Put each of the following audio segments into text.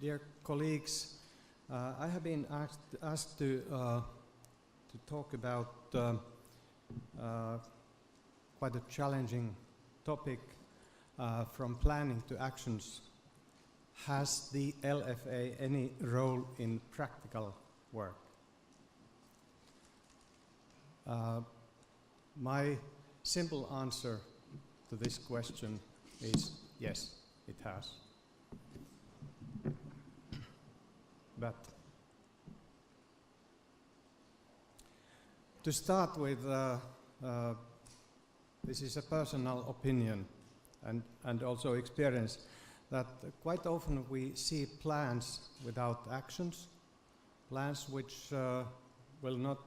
Dear colleagues, I have been asked to talk about quite a challenging topic, from planning to actions. Has the LFA any role in practical work? My simple answer to this question is yes, it has. But to start with, this is a personal opinion and also experience that quite often we see plans without actions, plans which will not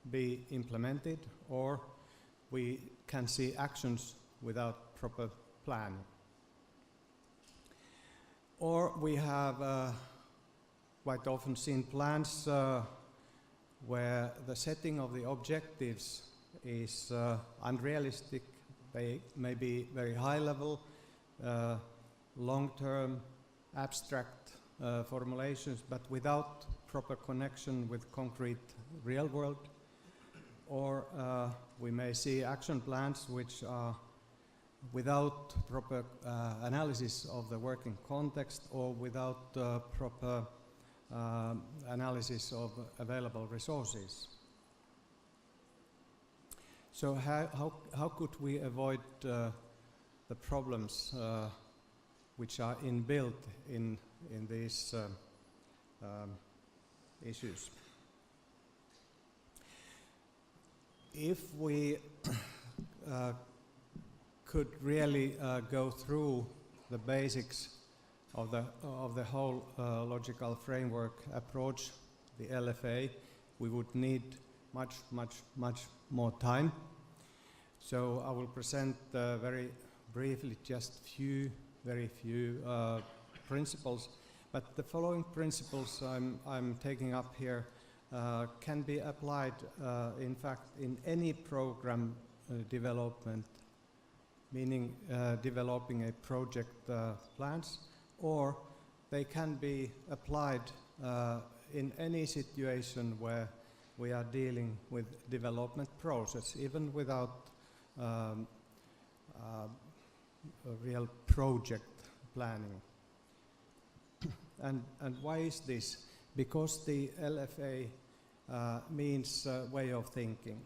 be implemented, or we can see actions without proper planning. Or we have quite often seen plans where the setting of the objectives is unrealistic. They may be very high level, long-term, abstract formulations, but without proper connection with concrete real world. Or we may see action plans which are without proper analysis of the working context, or without proper analysis of available resources. So how could we avoid the problems which are inbuilt in these issues? If we could really go through the basics of the whole logical framework approach, the LFA, we would need much more time. So I will present very briefly just very few principles. But the following principles I'm taking up here can be applied, in fact, in any program development, meaning developing a project plans, or they can be applied in any situation where we are dealing with development process, even without a real project planning. And why is this? Because the LFA means way of thinking.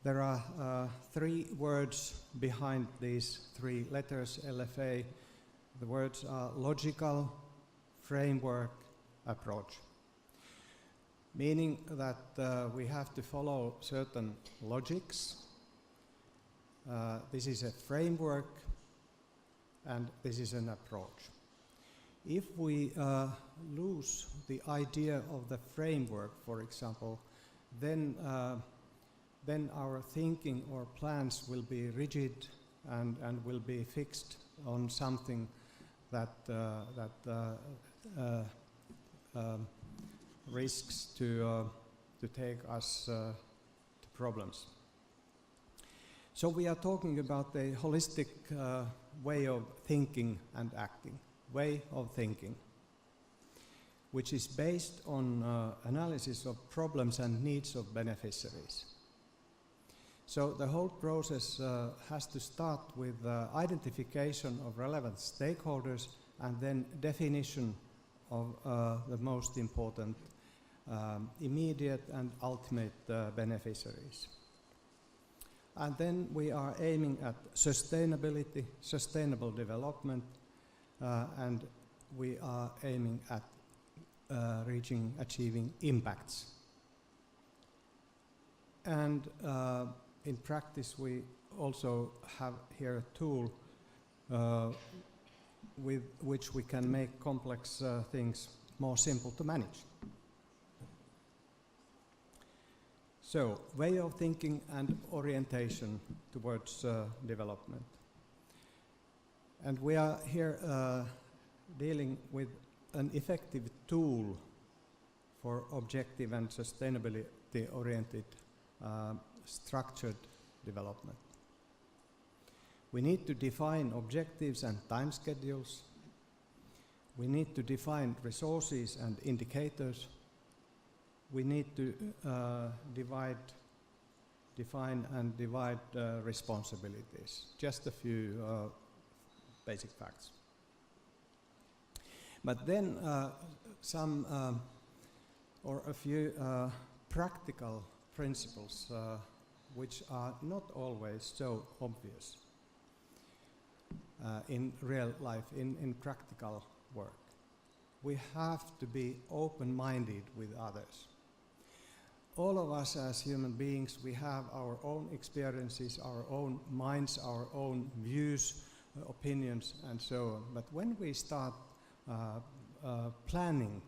There are 3 words behind these 3 letters LFA. The words are logical, framework, approach. Meaning that we have to follow certain logics. This is a framework, and this is an approach. If we lose the idea of the framework, for example, then our thinking or plans will be rigid and will be fixed on something that risks to take us to problems. So we are talking about a holistic way of thinking and acting, way of thinking, which is based on analysis of problems and needs of beneficiaries. So the whole process has to start with identification of relevant stakeholders and then definition of the most important immediate and ultimate beneficiaries. And then we are aiming at sustainability, sustainable development, and we are aiming at achieving impacts. And in practice, we also have here a tool with which we can make complex things more simple to manage. So, way of thinking and orientation towards development. And we are here dealing with an effective tool for objective and sustainability-oriented structured development. We need to define objectives and time schedules. We need to define resources and indicators. We need to define and divide responsibilities. Just a few basic facts. But then a few practical principles which are not always so obvious in real life, in practical work. We have to be open-minded with others. All of us as human beings, we have our own experiences, our own minds, our own views, opinions, and so on. But when we start planning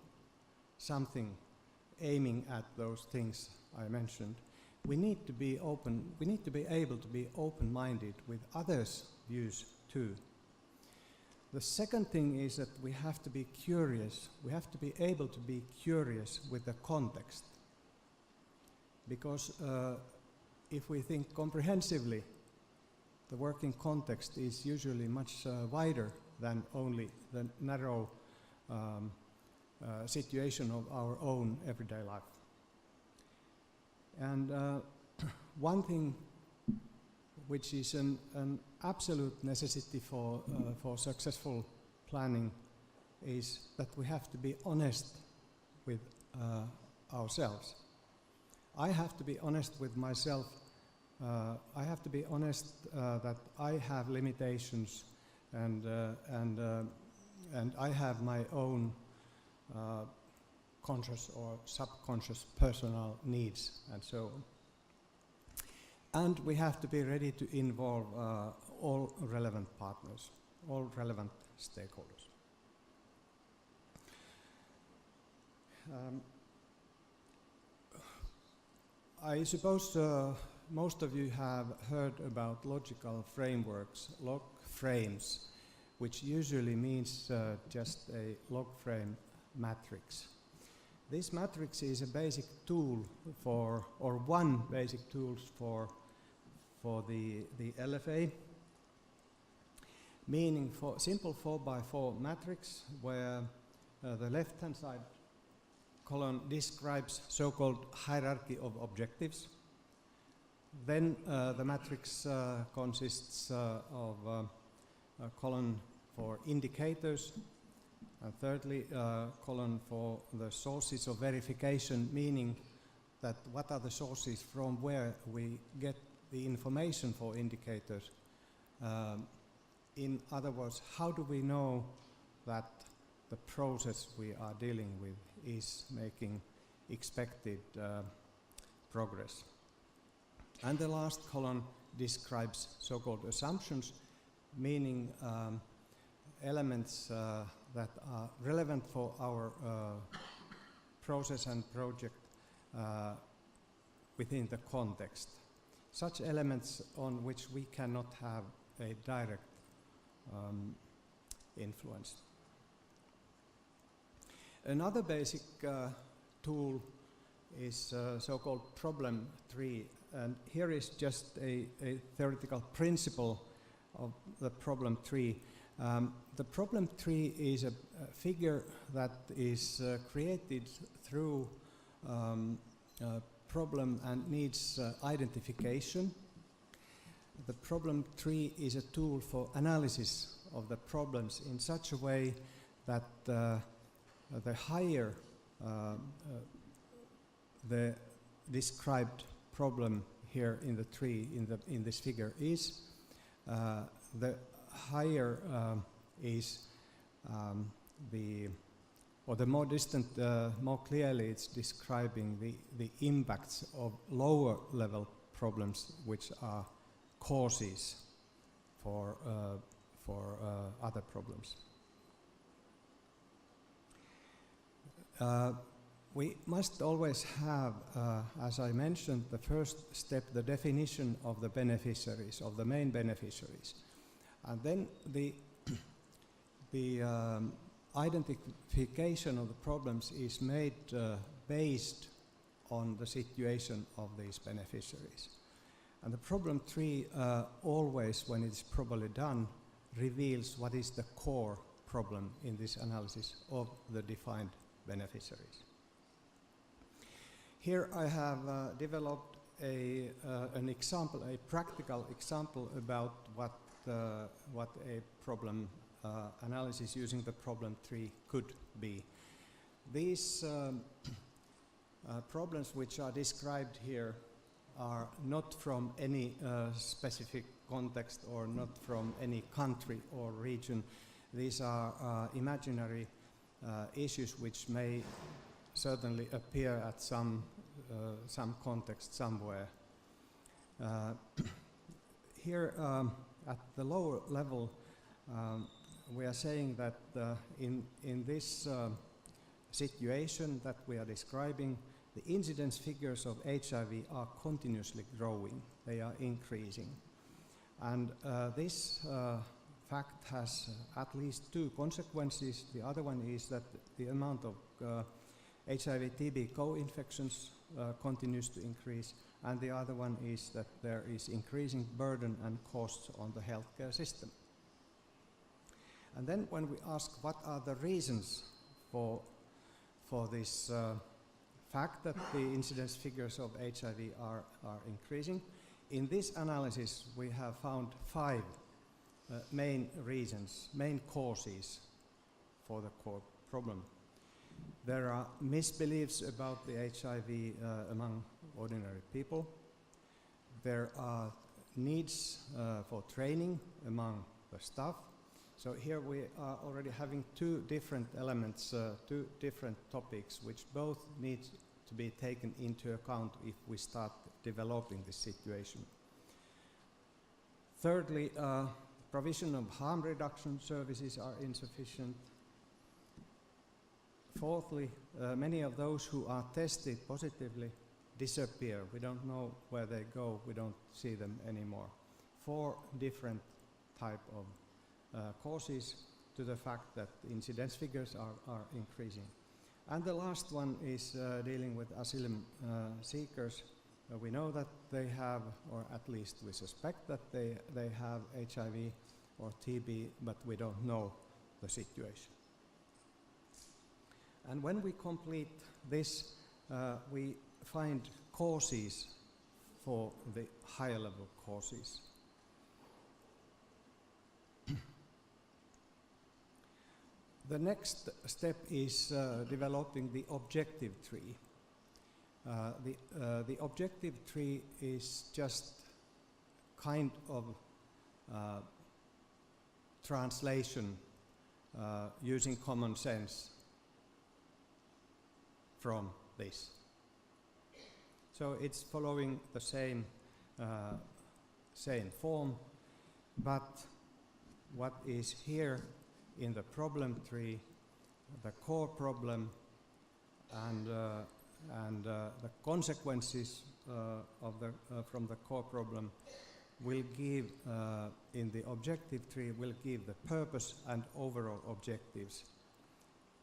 something aiming at those things I mentioned, we need to be open, we need to be able to be open-minded with others' views too. The second thing is that we have to be curious. We have to be able to be curious with the context. Because if we think comprehensively, the working context is usually much wider than only the narrow situation of our own everyday life. And one thing which is an absolute necessity for successful planning is that we have to be honest with ourselves. I have to be honest with myself. I have to be honest that I have limitations and I have my own conscious or subconscious personal needs and so on. And we have to be ready to involve all relevant partners, all relevant stakeholders. I suppose most of you have heard about logical frameworks, log frames, which usually means just a log frame matrix. This matrix is a basic tool for, or one basic tool for the LFA, meaning for simple 4x4 matrix where the left-hand side column describes so-called hierarchy of objectives. Then the matrix consists of a column for indicators, and thirdly a column for the sources of verification, meaning that what are the sources from where we get the information for indicators. In other words, how do we know that the process we are dealing with is making expected progress? And the last column describes so-called assumptions, meaning elements that are relevant for our process and project within the context. Such elements on which we cannot have a direct influence. Another basic tool is so-called problem tree, and here is just a theoretical principle of the problem tree. The problem tree is a figure that is created through problem and needs identification. The problem tree is a tool for analysis of the problems in such a way that the higher the described problem here in the tree, in this figure is, the higher is the more distant, more clearly it's describing the impacts of lower level problems which are causes for other problems. We must always have, as I mentioned, the first step, the definition of the beneficiaries, of the main beneficiaries. And then the identification of the problems is made based on the situation of these beneficiaries. And the problem tree always, when it's properly done, reveals what is the core problem in this analysis of the defined beneficiaries. Here I have developed an example, a practical example about what a problem analysis using the problem tree could be. These problems which are described here are not from any specific context or not from any country or region. These are imaginary issues which may certainly appear at some context somewhere. Here at the lower level we are saying that in this situation that we are describing, the incidence figures of HIV are continuously growing, they are increasing. And this fact has at least two consequences. The other one is that the amount of HIV-TB co-infections continues to increase, and the other one is that there is increasing burden and costs on the healthcare system. And then when we ask what are the reasons for this fact that the incidence figures of HIV are increasing, in this analysis we have found 5 main reasons, main causes for the core problem. There are misbeliefs about the HIV among ordinary people. There are needs for training among the staff. So here we are already having 2 different elements, 2 different topics, which both need to be taken into account if we start developing this situation. Thirdly, provision of harm reduction services are insufficient. Fourthly, many of those who are tested positively disappear. We don't know where they go, we don't see them anymore. 4 different type of causes to the fact that incidence figures are increasing. And the last one is dealing with asylum seekers. We know that they have, or at least we suspect that they have HIV or TB, but we don't know the situation. And when we complete this, we find causes for the higher level causes. The next step is developing the objective tree. The objective tree is just kind of translation using common sense from this. So it's following the same form, but what is here in the problem tree, the core problem, and the consequences from the core problem will give, in the objective tree, will give the purpose and overall objectives.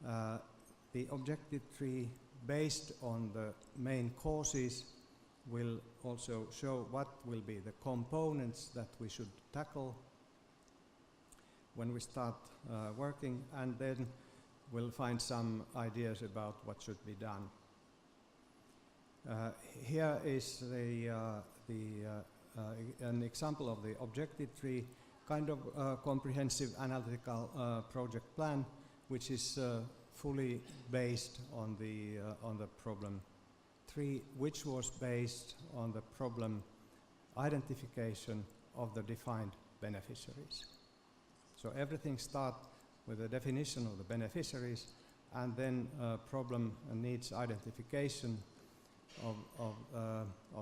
The objective tree, based on the main causes, will also show what will be the components that we should tackle when we start working, and then we'll find some ideas about what should be done. Here is an example of the objective tree, kind of comprehensive analytical project plan, which is fully based on the problem tree, which was based on the problem identification of the defined beneficiaries. So everything starts with a definition of the beneficiaries, and then problem and needs identification of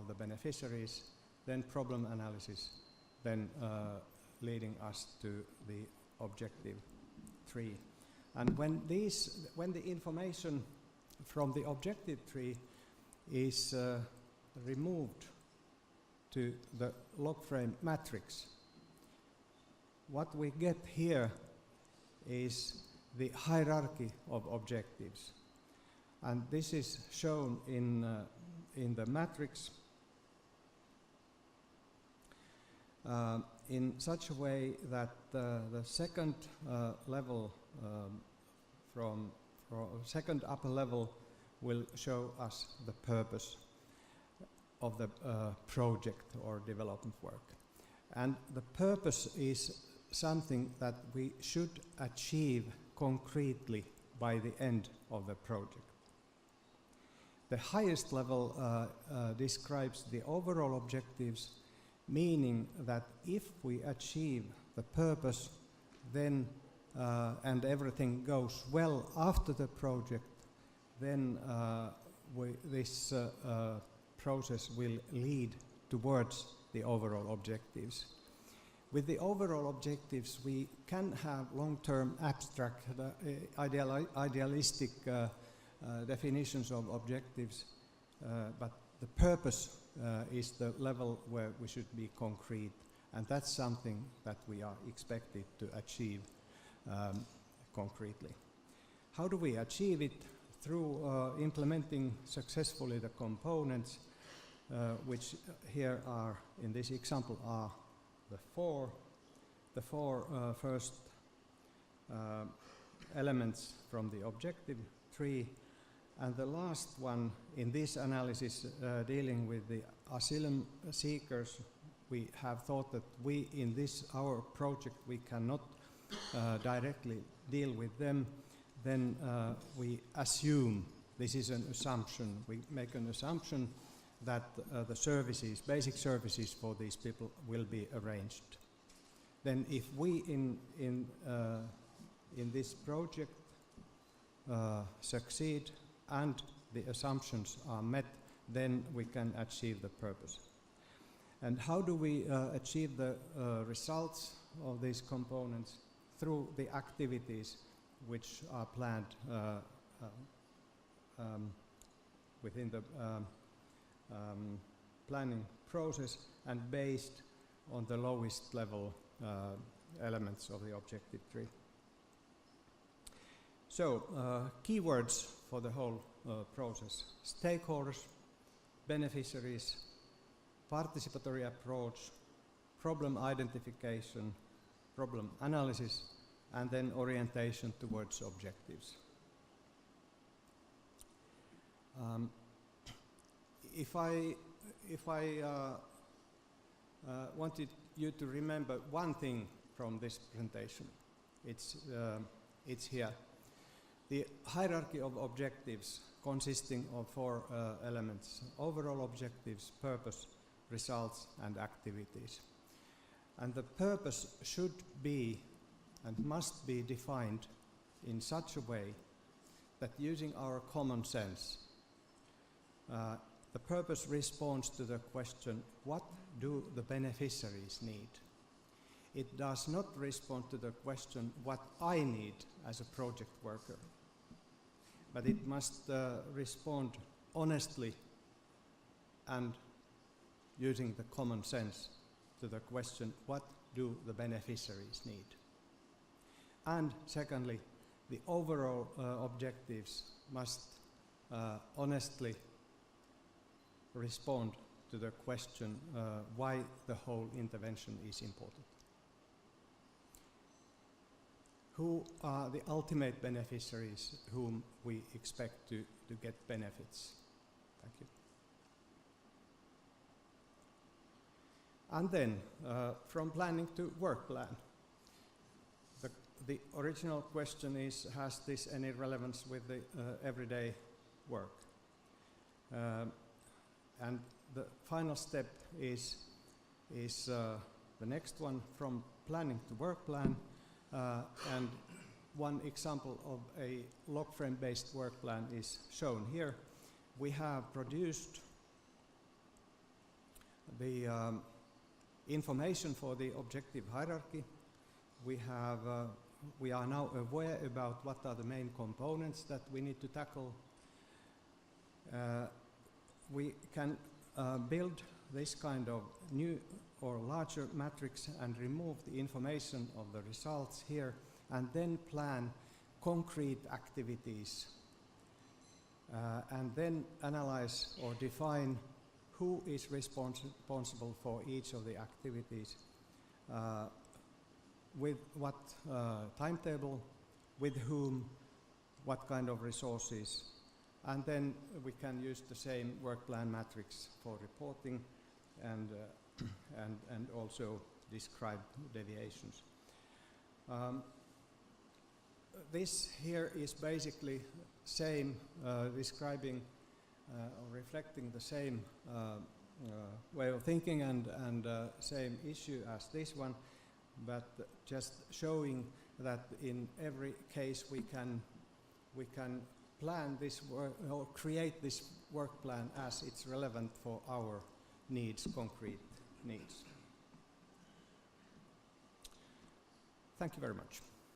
the beneficiaries, then problem analysis, then leading us to the objective tree. And when the information from the objective tree is removed to the log frame matrix, what we get here is the hierarchy of objectives. And this is shown in the matrix in such a way that the second level from second upper level will show us the purpose of the project or development work. And the purpose is something that we should achieve concretely by the end of the project. The highest level describes the overall objectives, meaning that if we achieve the purpose, then and everything goes well after the project, then this process will lead towards the overall objectives. With the overall objectives, we can have long-term abstract, idealistic definitions of objectives, but the purpose is the level where we should be concrete, and that's something that we are expected to achieve concretely. How do we achieve it? Through implementing successfully the components, which here are, in this example, are the four first elements from the objective tree, and the last one in this analysis dealing with the asylum seekers. We have thought that we, in this our project, we cannot directly deal with them. Then we assume, this is an assumption, we make an assumption that the services, basic services for these people will be arranged. Then if we in this project succeed and the assumptions are met, then we can achieve the purpose. And how do we achieve the results of these components? Through the activities which are planned within the planning process and based on the lowest level elements of the objective tree. So, keywords for the whole process: stakeholders, beneficiaries, participatory approach, problem identification, problem analysis, and then orientation towards objectives. If I wanted you to remember one thing from this presentation, it's here. The hierarchy of objectives consisting of four elements: overall objectives, purpose, results, and activities. And the purpose should be and must be defined in such a way that, using our common sense, the purpose responds to the question, what do the beneficiaries need? It does not respond to the question, what I need as a project worker, but it must respond honestly and using the common sense to the question, what do the beneficiaries need? And secondly, the overall objectives must honestly respond to the question why the whole intervention is important. Who are the ultimate beneficiaries whom we expect to get benefits? Thank you. And then, from planning to work plan. The original question is, has this any relevance with the everyday work? And the final step is the next one, from planning to work plan. And one example of a log frame based work plan is shown here. We have produced the information for the objective hierarchy. We are now aware about what are the main components that we need to tackle. We can build this kind of new or larger matrix and remove the information of the results here, and then plan concrete activities, and then analyze or define who is responsible for each of the activities, with what timetable, with whom, what kind of resources, and then we can use the same work plan matrix for reporting and also describe deviations. This here is basically same describing or reflecting the same way of thinking and same issue as this one, but just showing that in every case we can plan this work or create this work plan as it's relevant for our needs, concrete needs. Thank you very much.